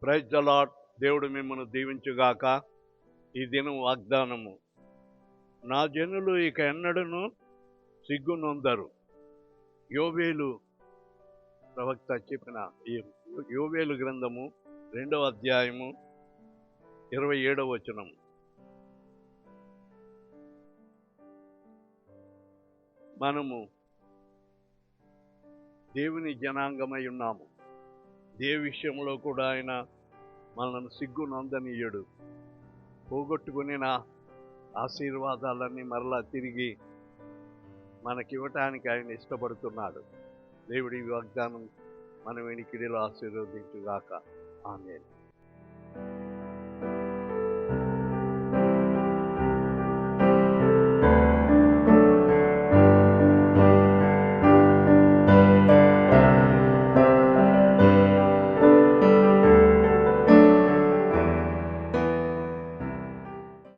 Praise the lord. దేవుడు మిమ్మల్ని దీవించుగాక. ఈ దినం వాగ్దానము, నా జనులు ఇక ఎన్నడను సిగ్గునొందరు. యోవేలు ప్రవక్త చెప్పిన ఈ యోవేలు గ్రంథము 2వ అధ్యాయము 27వ వచనం. మనము దేవుని జనాంగమై ఉన్నాము. ఏ విషయంలో కూడా ఆయన మనల్ని సిగ్గునొందనీయుడు. పోగొట్టుకుని ఆశీర్వాదాలన్నీ మరలా తిరిగి మనకివ్వటానికి ఆయన ఇష్టపడుతున్నాడు. దేవుడి వాగ్దానం మన వెనికిడిలో ఆశీర్వదించుగాక. ఆమేన్.